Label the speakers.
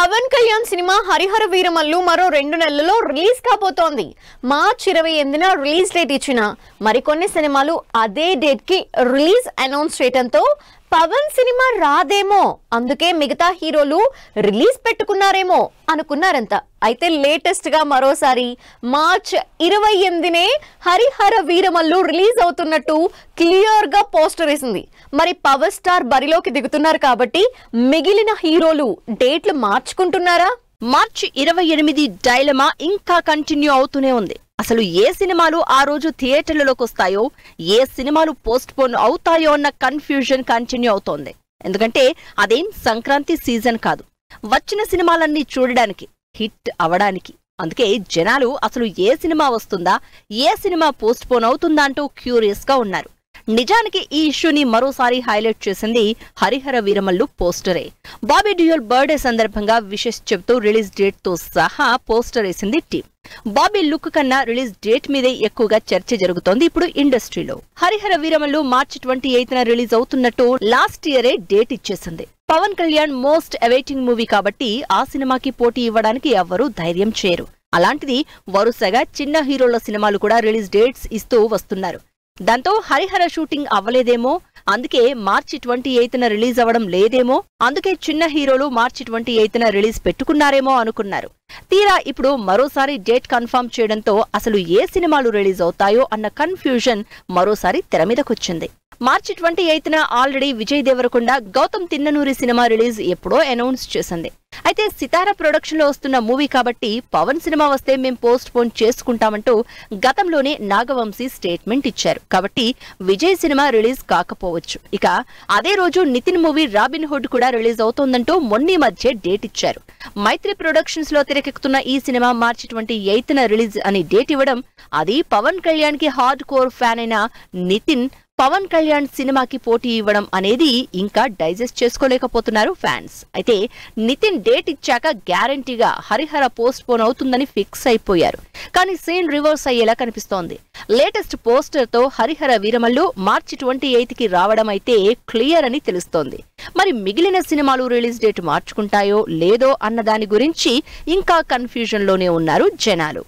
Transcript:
Speaker 1: Pawan Kalyan cinema Harihara Veeramallu మరో 2 నెలల్లో release కాబోతోంది. మార్చ్ 28న రిలీజ్ డేట్ ఇచ్చిన మరికొన్ని సినిమాలు అదే డేట్ కి రిలీజ్ అనౌన్స్ చేయడంతో పవన్ సినిమా రాదేమో, అందుకే మిగతా హీరోలు రిలీజ్ పెట్టుకున్నారేమో అనుకున్నారంతా. అయితే లేటెస్ట్ గా మరోసారి మార్చ్ 28నే హరిహర వీరమల్లు రిలీజ్ అవుతున్నట్టు క్లియర్ గా పోస్టర్ వేసింది. మరి పవర్ స్టార్ బరిలోకి దిగుతున్నారు కాబట్టి మిగిలిన హీరోలు డేట్లు మార్చుకుంటున్నారా?
Speaker 2: మార్చి 28 డైలమా ఇంకా కంటిన్యూ అవుతూనే ఉంది. అసలు ఏ సినిమాలు ఆ రోజు థియేటర్లలోకి వస్తాయో, ఏ సినిమాలు పోస్ట్ పోన్ అవుతాయో అన్న కన్ఫ్యూజన్ కంటిన్యూ అవుతోంది. ఎందుకంటే అదేం సంక్రాంతి సీజన్ కాదు, వచ్చిన సినిమాలన్నీ చూడడానికి, హిట్ అవడానికి. అందుకే జనాలు అసలు ఏ సినిమా వస్తుందా, ఏ సినిమా పోస్ట్ పోన్ అవుతుందా అంటూ క్యూరియస్ గా ఉన్నారు. నిజానికి ఈ ఇష్యూని మరోసారి హైలైట్ చేసింది హరిహర వీరమల్లు పోస్టరే. బాబీ డియోల్ బర్త్డే సందర్భంగా విషెస్ చెబుతూ రిలీజ్ డేట్ తో సహా పోస్టర్ వేసింది టీం. బాబీ లుక్ కన్నా రిలీజ్ డేట్ మీదే ఎక్కువగా చర్చ జరుగుతోంది ఇప్పుడు ఇండస్ట్రీలో. హరిహర వీరమల్లు మార్చి 28న రిలీజ్ అవుతున్నట్టు లాస్ట్ ఇయరే డేట్ ఇచ్చేసింది. Pawan Kalyan most awaiting movie కాబట్టి ఆ సినిమాకి పోటీ ఇవ్వడానికి ఎవ్వరూ ధైర్యం చేయరు. అలాంటిది వరుసగా చిన్న హీరోల సినిమాలు కూడా రిలీజ్ డేట్స్ ఇస్తూ వస్తున్నారు. దాంతో హరిహర షూటింగ్ అవ్వలేదేమో, అందుకే మార్చి 28న రిలీజ్ అవ్వడం లేదేమో, అందుకే చిన్న హీరోలు మార్చి 28న రిలీజ్ పెట్టుకున్నారేమో అనుకున్నారు. తీరా ఇప్పుడు మరోసారి డేట్ కన్ఫర్మ్ చేయడంతో అసలు ఏ సినిమాలు రిలీజ్ అవుతాయో అన్న కన్ఫ్యూజన్ మరోసారి తెరమీదకొచ్చింది. మార్చి 28న already Vijay Deverakonda, Gautam Tinnanuri cinema release ఎప్పుడో అనౌన్స్ చేసింది. అయితే సితారా ప్రొడక్షన్ లో వస్తున్న మూవీ కాబట్టి పవన్ సినిమా వస్తే మేం పోస్ట్ పోన్ చేసుకుంటామంటూ గతంలోనే నాగవంశీ స్టేట్మెంట్ ఇచ్చారు. కాబట్టి విజయ్ సినిమా రిలీజ్ కాకపోవచ్చు. ఇక అదే రోజు నితిన్ మూవీ రాబిన్ హుడ్ కూడా రిలీజ్ అవుతోందంటూ మొన్నీ మధ్య డేట్ ఇచ్చారు. మైత్రి ప్రొడక్షన్స్ లో తెరకెక్కుతున్న ఈ సినిమా మార్చి 28న రిలీజ్ అని డేట్ ఇవ్వడం, అది పవన్ కళ్యాణ్ కి హార్డ్ కోర్ ఫ్యాన్ అయిన నితిన్ పవన్ కళ్యాణ్ సినిమాకి పోటీ ఇవ్వడం అనేది ఇంకా డైజెస్ట్ చేసుకోలేకపోతున్నారు ఫ్యాన్స్. అయితే నితిన్ డేట్ ఇచ్చాక గ్యారంటీగా హరిహర పోస్ట్ పోన్ అవుతుందని ఫిక్స్ అయిపోయారు. కానీ సీన్ రివర్స్ అయ్యేలా కనిపిస్తోంది. లేటెస్ట్ పోస్టర్ తో హరిహర వీరమల్లు మార్చి 28కి రావడం అయితే క్లియర్ అని తెలుస్తోంది. మరి మిగిలిన సినిమాలు రిలీజ్ డేట్ మార్చుకుంటాయో లేదో అన్న దాని గురించి ఇంకా కన్ఫ్యూజన్ లోనే ఉన్నారు జనాలు.